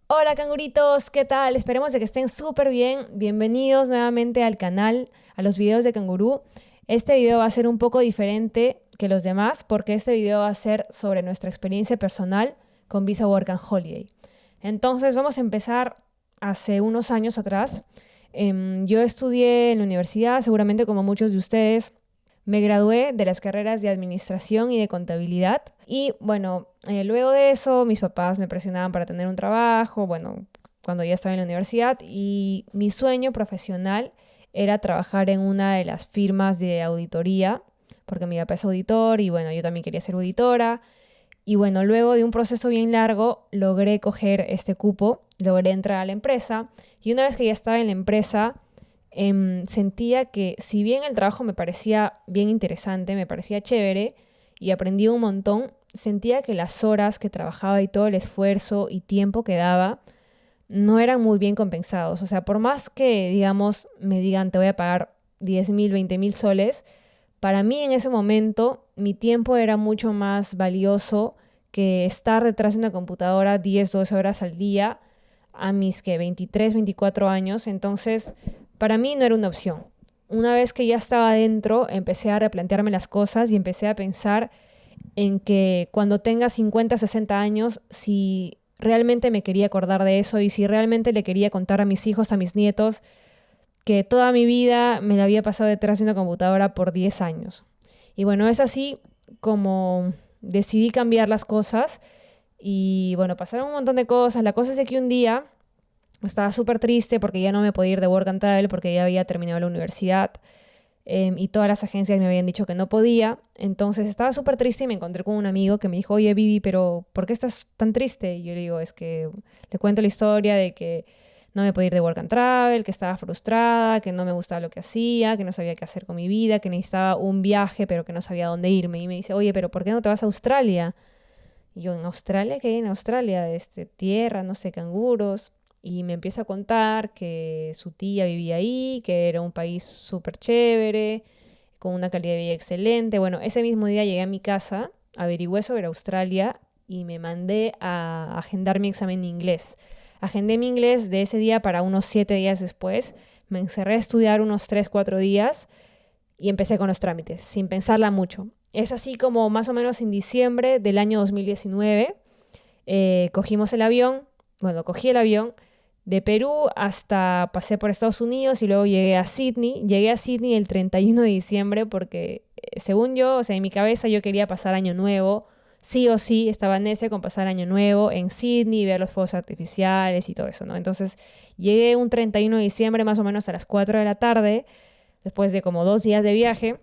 Hola canguritos, ¿qué tal? Esperemos de que estén súper bien. Bienvenidos nuevamente al canal, a los videos de Cangurú. Este video va a ser un poco diferente que los demás porque este video va a ser sobre nuestra experiencia personal con Visa Work and Holiday. Entonces vamos a empezar hace unos años atrás. Yo estudié en la universidad, seguramente como muchos de ustedes. Me gradué de las carreras de administración y de contabilidad. Y bueno, luego de eso mis papás me presionaban para tener un trabajo, bueno, cuando ya estaba en la universidad. Y mi sueño profesional era trabajar en una de las firmas de auditoría, porque mi papá es auditor y bueno, yo también quería ser auditora. Y bueno, luego de un proceso bien largo, logré coger este cupo, logré entrar a la empresa. Y una vez que ya estaba en la empresa, sentía que si bien el trabajo me parecía bien interesante, me parecía chévere y aprendí un montón, sentía que las horas que trabajaba y todo el esfuerzo y tiempo que daba no eran muy bien compensados. O sea, por más que, digamos, me digan te voy a pagar 10.000, 20.000 soles, para mí en ese momento mi tiempo era mucho más valioso que estar detrás de una computadora 10, 12 horas al día a mis que 23, 24 años. Entonces, para mí no era una opción. Una vez que ya estaba adentro, empecé a replantearme las cosas y empecé a pensar en que cuando tenga 50, 60 años, si realmente me quería acordar de eso y si realmente le quería contar a mis hijos, a mis nietos, que toda mi vida me la había pasado detrás de una computadora por 10 años. Y bueno, es así como decidí cambiar las cosas y bueno, pasaron un montón de cosas. La cosa es de que un día estaba súper triste porque ya no me podía ir de Work and Travel porque ya había terminado la universidad, y todas las agencias me habían dicho que no podía. Entonces estaba súper triste y me encontré con un amigo que me dijo, oye Vivi, pero ¿por qué estás tan triste? Y yo le digo, es que le cuento la historia de que no me podía ir de Work and Travel, que estaba frustrada, que no me gustaba lo que hacía, que no sabía qué hacer con mi vida, que necesitaba un viaje pero que no sabía dónde irme. Y me dice, oye, pero ¿por qué no te vas a Australia? Y yo, ¿en Australia? ¿Qué hay en Australia? Tierra, no sé, canguros. Y me empieza a contar que su tía vivía ahí, que era un país súper chévere, con una calidad de vida excelente. Bueno, ese mismo día llegué a mi casa, averigüé sobre Australia y me mandé a agendar mi examen de inglés. Agendé mi inglés de ese día para unos 7 días después. Me encerré a estudiar unos 3 4 días y empecé con los trámites, sin pensarla mucho. Es así como más o menos en diciembre del año 2019 cogimos el avión, bueno, cogí el avión de Perú hasta pasé por Estados Unidos y luego llegué a Sydney. Llegué a Sydney el 31 de diciembre porque, según yo, o sea, en mi cabeza yo quería pasar Año Nuevo. Sí o sí, estaba necia con pasar Año Nuevo en Sydney, ver los fuegos artificiales y todo eso, ¿no? Entonces llegué un 31 de diciembre más o menos a las 4 de la tarde, después de como 2 días de viaje.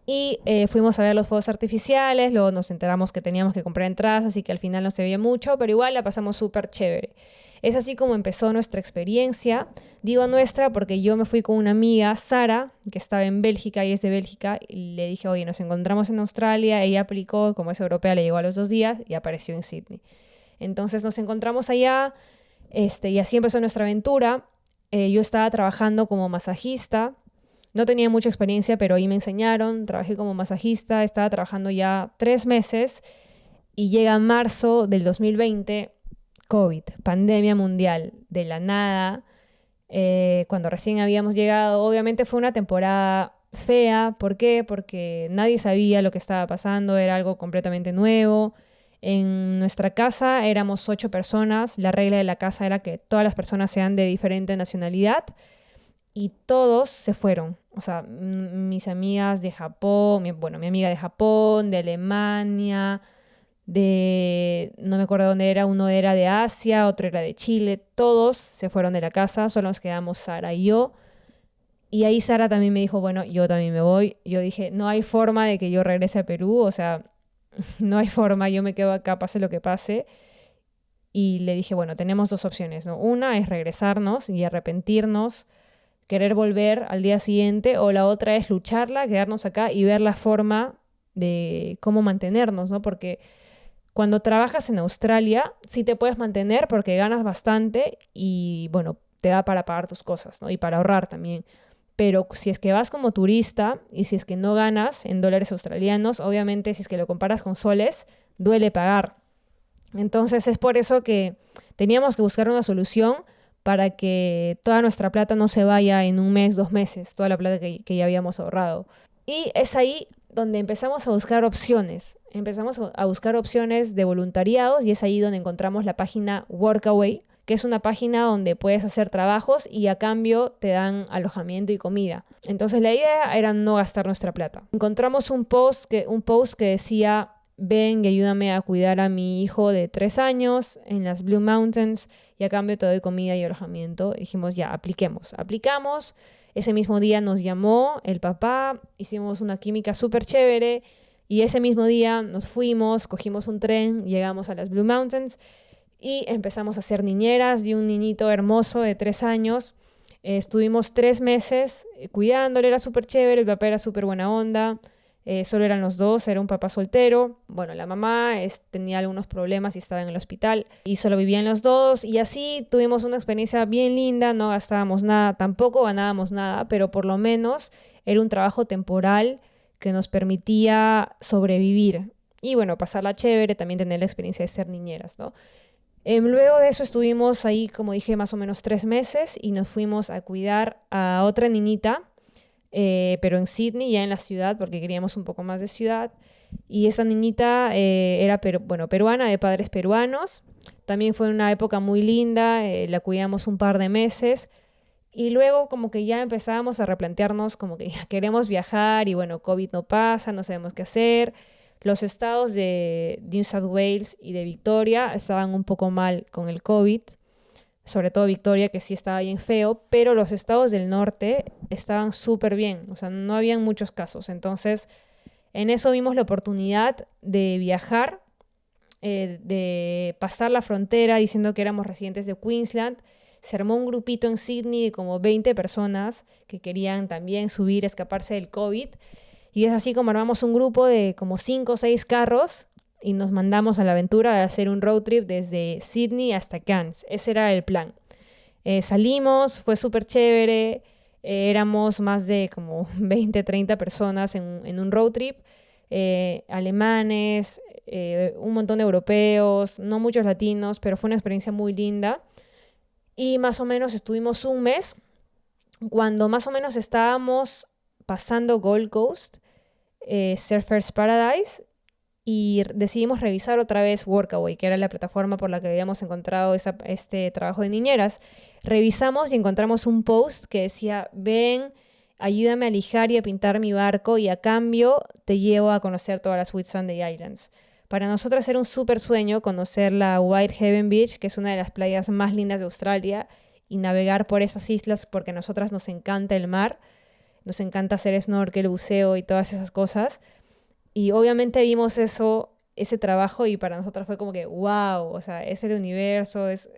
Y fuimos a ver los fuegos artificiales, luego nos enteramos que teníamos que comprar entradas, así que al final no se veía mucho, pero igual la pasamos súper chévere. Es así como empezó nuestra experiencia. Digo nuestra porque yo me fui con una amiga, Sara, que estaba en Bélgica y es de Bélgica, y le dije, oye, nos encontramos en Australia, ella aplicó, como es europea, le llegó a los 2 días y apareció en Sydney. Entonces nos encontramos allá, y así empezó nuestra aventura. Yo estaba trabajando como masajista, no tenía mucha experiencia, pero ahí me enseñaron, trabajé como masajista, estaba trabajando ya 3 meses y llega marzo del 2020, COVID, pandemia mundial, de la nada, cuando recién habíamos llegado. Obviamente fue una temporada fea, ¿por qué? Porque nadie sabía lo que estaba pasando, era algo completamente nuevo. En nuestra casa éramos 8 personas, la regla de la casa era que todas las personas sean de diferente nacionalidad y todos se fueron. O sea, mis amigas de Japón, bueno, mi amiga de Japón, de Alemania, no me acuerdo dónde era, uno era de Asia, otro era de Chile, todos se fueron de la casa, solo nos quedamos Sara y yo. Y ahí Sara también me dijo, bueno, yo también me voy. Yo dije, no hay forma de que yo regrese a Perú, o sea, no hay forma, yo me quedo acá, pase lo que pase. Y le dije, bueno, tenemos dos opciones, ¿no? Una es regresarnos y arrepentirnos, querer volver al día siguiente, o la otra es lucharla, quedarnos acá y ver la forma de cómo mantenernos, ¿no? Porque cuando trabajas en Australia sí te puedes mantener porque ganas bastante y bueno, te da para pagar tus cosas, ¿no? Y para ahorrar también. Pero si es que vas como turista y si es que no ganas en dólares australianos, obviamente si es que lo comparas con soles, duele pagar. Entonces es por eso que teníamos que buscar una solución para que toda nuestra plata no se vaya en un mes, 2 meses, toda la plata que ya habíamos ahorrado. Y es ahí donde empezamos a buscar opciones. Empezamos a buscar opciones de voluntariados y es ahí donde encontramos la página Workaway, que es una página donde puedes hacer trabajos y a cambio te dan alojamiento y comida. Entonces la idea era no gastar nuestra plata. Encontramos un post que decía: ven y ayúdame a cuidar a mi hijo de 3 años en las Blue Mountains y a cambio te doy comida y alojamiento. Dijimos, ya, aplicamos. Ese mismo día nos llamó el papá, hicimos una química súper chévere y ese mismo día nos fuimos, cogimos un tren, llegamos a las Blue Mountains y empezamos a ser niñeras de un niñito hermoso de 3 años. Estuvimos 3 meses cuidándole, era súper chévere, el papá era súper buena onda. Solo eran los dos, era un papá soltero. Bueno, la mamá tenía algunos problemas y estaba en el hospital y solo vivían los dos. Y así tuvimos una experiencia bien linda, no gastábamos nada, tampoco ganábamos nada, pero por lo menos era un trabajo temporal que nos permitía sobrevivir. Y bueno, pasarla chévere, también tener la experiencia de ser niñeras, ¿no? Luego de eso estuvimos ahí, como dije, más o menos 3 meses y nos fuimos a cuidar a otra niñita, pero en Sydney, ya en la ciudad, porque queríamos un poco más de ciudad. Y esta niñita era peruana, de padres peruanos. También fue una época muy linda, la cuidamos un par de meses. Y luego como que ya empezábamos a replantearnos como que ya queremos viajar y bueno, COVID no pasa, no sabemos qué hacer. Los estados de New South Wales y de Victoria estaban un poco mal con el COVID, sobre todo Victoria, que sí estaba bien feo, pero los estados del norte estaban súper bien, o sea, no habían muchos casos. Entonces, en eso vimos la oportunidad de viajar, de pasar la frontera diciendo que éramos residentes de Queensland. Se armó un grupito en Sydney de como 20 personas que querían también subir, escaparse del COVID. Y es así como armamos un grupo de como 5 o 6 carros y nos mandamos a la aventura de hacer un road trip desde Sydney hasta Cairns. Ese era el plan. Salimos, fue súper chévere. Éramos más de como 20, 30 personas en un road trip. Alemanes, un montón de europeos, no muchos latinos, pero fue una experiencia muy linda. Y más o menos estuvimos un mes. Cuando más o menos estábamos pasando Gold Coast, Surfers Paradise, y decidimos revisar otra vez Workaway, que era la plataforma por la que habíamos encontrado este trabajo de niñeras. Revisamos y encontramos un post que decía: ven, ayúdame a lijar y a pintar mi barco y a cambio te llevo a conocer todas las Whitsunday Islands. Para nosotras era un súper sueño conocer la Whitehaven Beach, que es una de las playas más lindas de Australia, y navegar por esas islas porque a nosotras nos encanta el mar, nos encanta hacer snorkel, buceo y todas esas cosas. Y obviamente vimos ese trabajo y para nosotros fue como que, wow, o sea, es el universo, es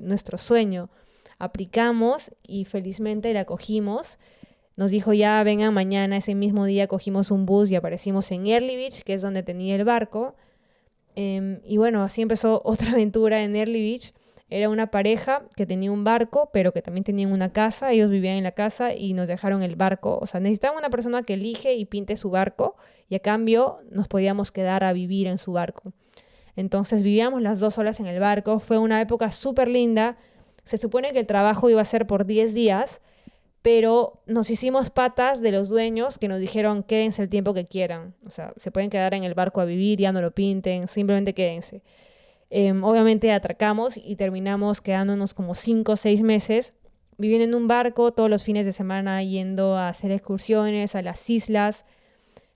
nuestro sueño. Aplicamos y felizmente la cogimos. Nos dijo, ya vengan mañana. Ese mismo día cogimos un bus y aparecimos en Early Beach, que es donde tenía el barco. Y bueno, así empezó otra aventura en Early Beach. Era una pareja que tenía un barco, pero que también tenían una casa. Ellos vivían en la casa y nos dejaron el barco. O sea, necesitaban una persona que elige y pinte su barco y a cambio nos podíamos quedar a vivir en su barco. Entonces vivíamos las 2 solas en el barco. Fue una época súper linda. Se supone que el trabajo iba a ser por 10 días, pero nos hicimos patas de los dueños que nos dijeron: quédense el tiempo que quieran. O sea, se pueden quedar en el barco a vivir, ya no lo pinten, simplemente quédense. Obviamente atracamos y terminamos quedándonos como 5 o 6 meses viviendo en un barco todos los fines de semana, yendo a hacer excursiones a las islas.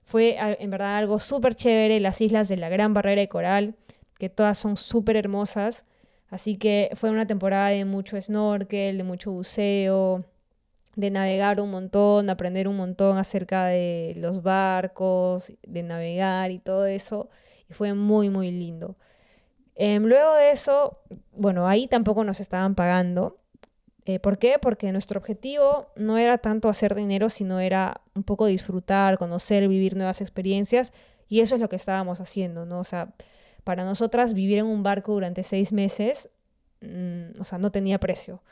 Fue en verdad algo súper chévere, las islas de la Gran Barrera de Coral, que todas son súper hermosas. Así que fue una temporada de mucho snorkel, de mucho buceo, de navegar un montón, aprender un montón acerca de los barcos, de navegar y todo eso. Y fue muy, muy lindo. Luego de eso, bueno, ahí tampoco nos estaban pagando. ¿Por qué? Porque nuestro objetivo no era tanto hacer dinero, sino era un poco disfrutar, conocer, vivir nuevas experiencias. Y eso es lo que estábamos haciendo, ¿no? O sea, para nosotras vivir en un barco durante 6 meses, o sea, no tenía precio.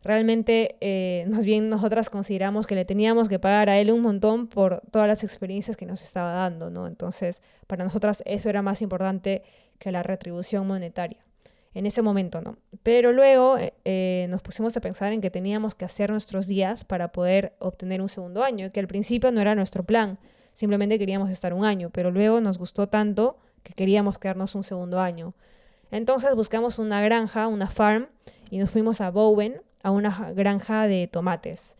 Realmente, más bien nosotras consideramos que le teníamos que pagar a él un montón por todas las experiencias que nos estaba dando, ¿no? Entonces, para nosotras eso era más importante que la retribución monetaria. En ese momento, ¿no? Pero luego nos pusimos a pensar en que teníamos que hacer nuestros días para poder obtener un segundo año, que al principio no era nuestro plan, simplemente queríamos estar un año, pero luego nos gustó tanto que queríamos quedarnos un segundo año. Entonces buscamos una granja, una farm, y nos fuimos a Bowen, a una granja de tomates.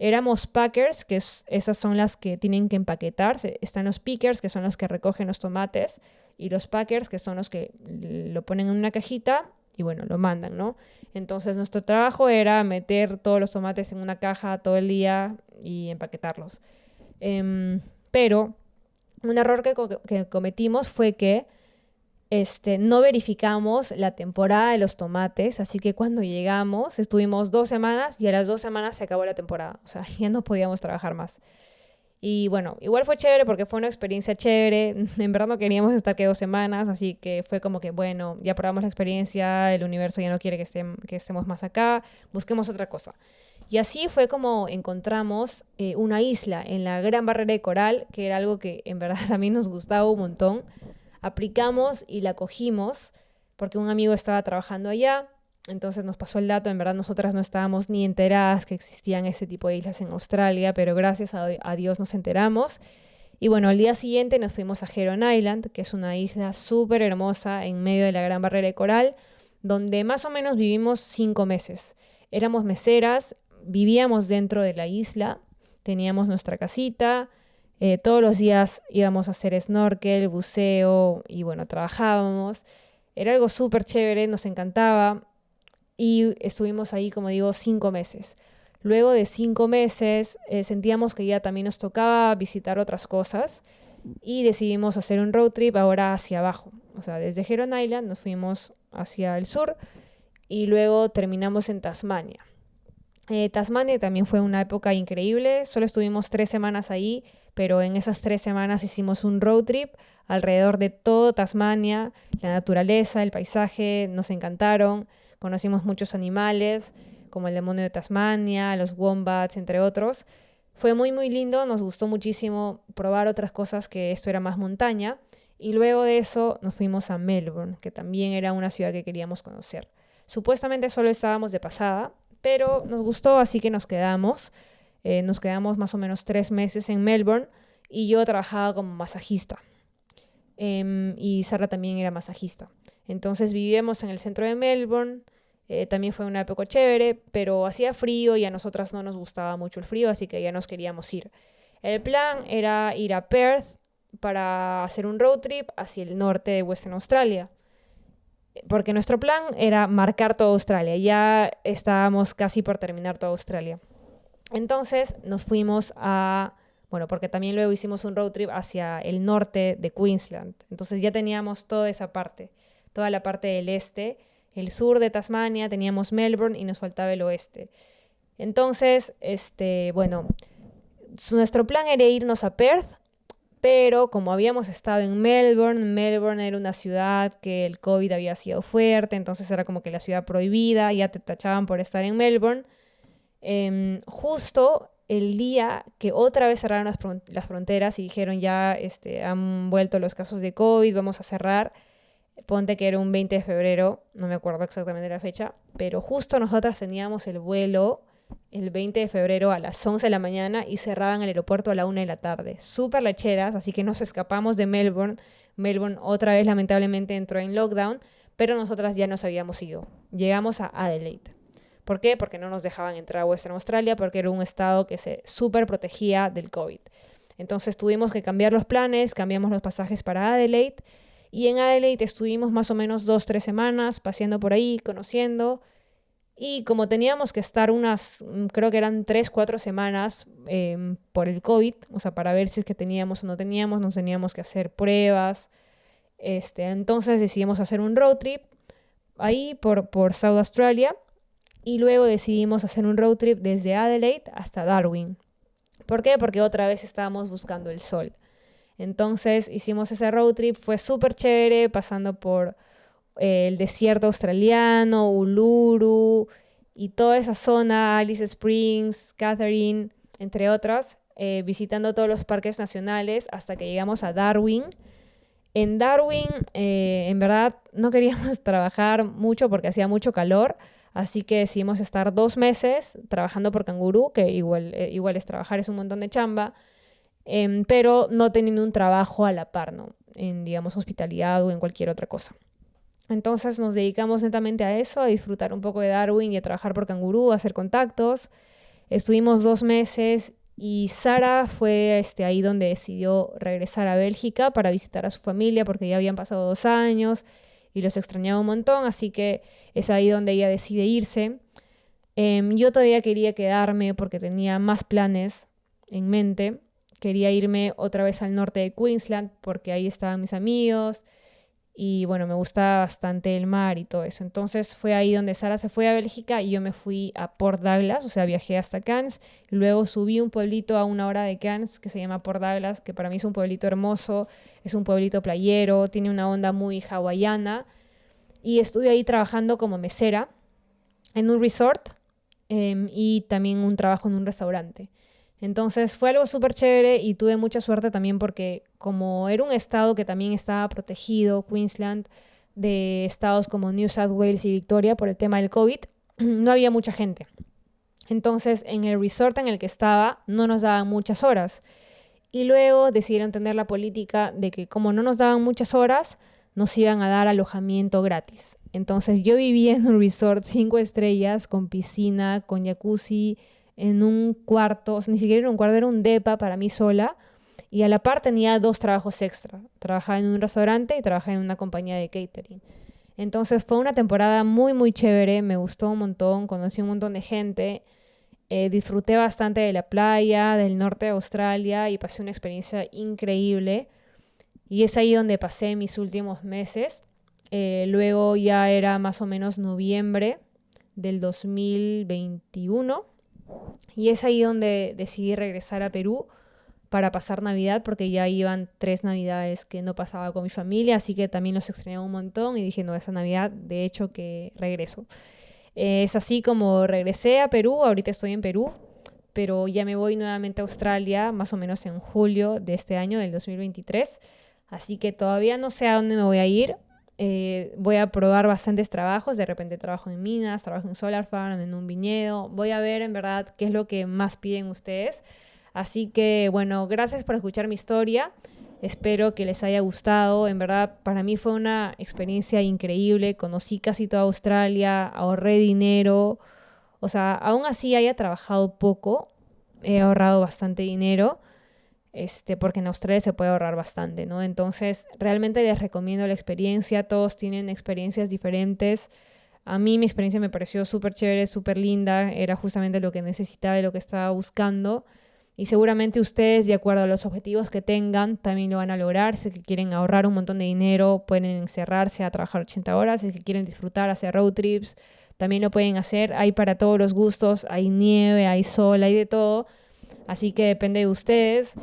Éramos packers, esas son las que tienen que empaquetar. Están los pickers, que son los que recogen los tomates, y los packers, que son los que lo ponen en una cajita y bueno, lo mandan, ¿no? Entonces nuestro trabajo era meter todos los tomates en una caja todo el día y empaquetarlos. Pero un error que cometimos fue que no verificamos la temporada de los tomates, así que cuando llegamos estuvimos 2 semanas y a las 2 semanas se acabó la temporada, o sea, ya no podíamos trabajar más. Y bueno, igual fue chévere porque fue una experiencia chévere, en verdad no queríamos estar que 2 semanas, así que fue como que bueno, ya probamos la experiencia, el universo ya no quiere que estemos más acá, busquemos otra cosa. Y así fue como encontramos una isla en la Gran Barrera de Coral, que era algo que en verdad también nos gustaba un montón. Aplicamos y la cogimos porque un amigo estaba trabajando allá, entonces nos pasó el dato. En verdad nosotras no estábamos ni enteradas que existían ese tipo de islas en Australia, pero gracias a Dios nos enteramos. Y bueno, al día siguiente nos fuimos a Heron Island, que es una isla súper hermosa en medio de la Gran Barrera de Coral, donde más o menos vivimos 5 meses. Éramos meseras, vivíamos dentro de la isla, teníamos nuestra casita. Todos los días íbamos a hacer snorkel, buceo y bueno, trabajábamos. Era algo súper chévere, nos encantaba y estuvimos ahí, como digo, 5 meses. Luego de 5 meses sentíamos que ya también nos tocaba visitar otras cosas y decidimos hacer un road trip ahora hacia abajo. O sea, desde Heron Island nos fuimos hacia el sur y luego terminamos en Tasmania. Tasmania también fue una época increíble, solo estuvimos 3 semanas ahí, pero en esas 3 semanas hicimos un road trip alrededor de todo Tasmania, la naturaleza, el paisaje, nos encantaron, conocimos muchos animales, como el demonio de Tasmania, los wombats, entre otros. Fue muy muy lindo, nos gustó muchísimo probar otras cosas, que esto era más montaña, y luego de eso nos fuimos a Melbourne, que también era una ciudad que queríamos conocer. Supuestamente solo estábamos de pasada, pero nos gustó, así que nos quedamos. Nos quedamos más o menos 3 meses en Melbourne y yo trabajaba como masajista. Y Sara también era masajista. Entonces vivíamos en el centro de Melbourne. También fue una época chévere, pero hacía frío y a nosotras no nos gustaba mucho el frío, así que ya nos queríamos ir. El plan era ir a Perth para hacer un road trip hacia el norte de Western Australia. Porque nuestro plan era marcar toda Australia. Ya estábamos casi por terminar toda Australia. Entonces nos fuimos bueno, porque también luego hicimos un road trip hacia el norte de Queensland. Entonces ya teníamos toda esa parte, toda la parte del este, el sur de Tasmania, teníamos Melbourne y nos faltaba el oeste. Entonces, bueno, nuestro plan era irnos a Perth, pero como habíamos estado en Melbourne, Melbourne era una ciudad que el COVID había sido fuerte, entonces era como que la ciudad prohibida, ya te tachaban por estar en Melbourne. Justo el día que otra vez cerraron las fronteras y dijeron ya han vuelto los casos de COVID, vamos a cerrar. Ponte que era un 20 de febrero, no me acuerdo exactamente la fecha, pero justo nosotras teníamos el vuelo el 20 de febrero a las 11 de la mañana y cerraban el aeropuerto a la 1 de la tarde. Súper lecheras, así que nos escapamos de Melbourne. Melbourne otra vez lamentablemente entró en lockdown, pero nosotras ya nos habíamos ido. Llegamos a Adelaide. ¿Por qué? Porque no nos dejaban entrar a Western Australia, porque era un estado que se súper protegía del COVID. Entonces tuvimos que cambiar los planes, cambiamos los pasajes para Adelaide, y en Adelaide estuvimos más o menos 2-3 semanas paseando por ahí, conociendo. Y como teníamos que estar creo que eran 3-4 semanas por el COVID, o sea, para ver si es que teníamos o no teníamos, nos teníamos que hacer pruebas. Entonces decidimos hacer un road trip ahí por South Australia y luego decidimos hacer un road trip desde Adelaide hasta Darwin. ¿Por qué? Porque otra vez estábamos buscando el sol. Entonces hicimos ese road trip, fue súper chévere, pasando por el desierto australiano, Uluru y toda esa zona, Alice Springs, Catherine, entre otras, visitando todos los parques nacionales hasta que llegamos a Darwin. En Darwin, en verdad, no queríamos trabajar mucho porque hacía mucho calor, así que decidimos estar 2 meses trabajando por Cangurú, que igual es trabajar, es un montón de chamba, pero no teniendo un trabajo a la par, ¿no? En, digamos, hospitalidad o en cualquier otra cosa. Entonces nos dedicamos netamente a eso, a disfrutar un poco de Darwin y a trabajar por Cangurú, a hacer contactos. Estuvimos 2 meses y Sara fue ahí donde decidió regresar a Bélgica para visitar a su familia porque ya habían pasado 2 años y los extrañaba un montón, así que es ahí donde ella decide irse. Yo todavía quería quedarme porque tenía más planes en mente. Quería irme otra vez al norte de Queensland porque ahí estaban mis amigos y bueno, me gusta bastante el mar y todo eso. Entonces fue ahí donde Sara se fue a Bélgica y yo me fui a Port Douglas, o sea, viajé hasta Cairns. Luego subí un pueblito a 1 hora de Cairns que se llama Port Douglas, que para mí es un pueblito hermoso, es un pueblito playero, tiene una onda muy hawaiana. Y estuve ahí trabajando como mesera en un resort y también un trabajo en un restaurante. Entonces fue algo súper chévere y tuve mucha suerte también porque como era un estado que también estaba protegido, Queensland, de estados como New South Wales y Victoria por el tema del COVID, no había mucha gente. Entonces en el resort en el que estaba no nos daban muchas horas. Y luego decidieron tener la política de que como no nos daban muchas horas, nos iban a dar alojamiento gratis. Entonces yo vivía en un resort 5 estrellas con piscina, con jacuzzi, en un cuarto, o sea, ni siquiera era un cuarto, era un depa para mí sola. Y a la par tenía 2 trabajos extra. Trabajaba en un restaurante y trabajaba en una compañía de catering. Entonces fue una temporada muy, muy chévere. Me gustó un montón, conocí un montón de gente. Disfruté bastante de la playa, del norte de Australia y pasé una experiencia increíble. Y es ahí donde pasé mis últimos meses. Luego ya era más o menos noviembre del 2021 y es ahí donde decidí regresar a Perú para pasar Navidad porque ya iban 3 Navidades que no pasaba con mi familia, así que también los extrañaba un montón y dije, no, esa Navidad de hecho que regreso. Es así como regresé a Perú, ahorita estoy en Perú, pero ya me voy nuevamente a Australia más o menos en julio de este año, del 2023. Así que todavía no sé a dónde me voy a ir. Voy a probar bastantes trabajos. De repente trabajo en minas, trabajo en solar farm, en un viñedo. Voy a ver en verdad qué es lo que más piden ustedes. Así que bueno, gracias por escuchar mi historia. Espero que les haya gustado. En verdad, para mí fue una experiencia increíble. Conocí casi toda Australia, ahorré dinero. O sea, aún así haya trabajado poco, he ahorrado bastante dinero, porque en Australia se puede ahorrar bastante, ¿no? Entonces, realmente les recomiendo la experiencia. Todos tienen experiencias diferentes. A mí mi experiencia me pareció súper chévere, súper linda. Era justamente lo que necesitaba y lo que estaba buscando. Y seguramente ustedes, de acuerdo a los objetivos que tengan, también lo van a lograr. Si es que quieren ahorrar un montón de dinero, pueden encerrarse a trabajar 80 horas. Si es que quieren disfrutar, hacer road trips, también lo pueden hacer. Hay para todos los gustos, hay nieve, hay sol, hay de todo. Así que depende de ustedes.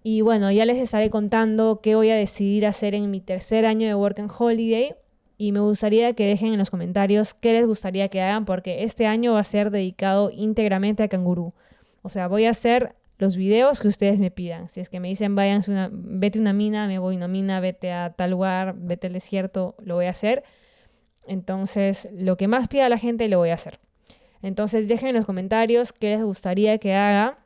Y bueno, ya les estaré contando qué voy a decidir hacer en mi tercer año de Work and Holiday. Y me gustaría que dejen en los comentarios qué les gustaría que hagan, porque este año va a ser dedicado íntegramente a Cangurú. O sea, voy a hacer los videos que ustedes me pidan. Si es que me dicen, vete a una mina, me voy a una mina, vete a tal lugar, vete al desierto, lo voy a hacer. Entonces, lo que más pida la gente lo voy a hacer. Entonces, dejen en los comentarios qué les gustaría que haga.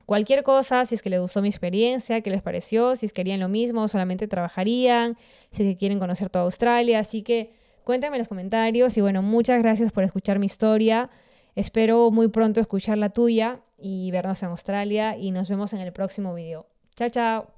Cualquier cosa, si es que les gustó mi experiencia, qué les pareció, si es que harían lo mismo, solamente trabajarían, si es que quieren conocer toda Australia. Así que cuéntenme en los comentarios y bueno, muchas gracias por escuchar mi historia. Espero muy pronto escuchar la tuya y vernos en Australia y nos vemos en el próximo video. Chao, chao.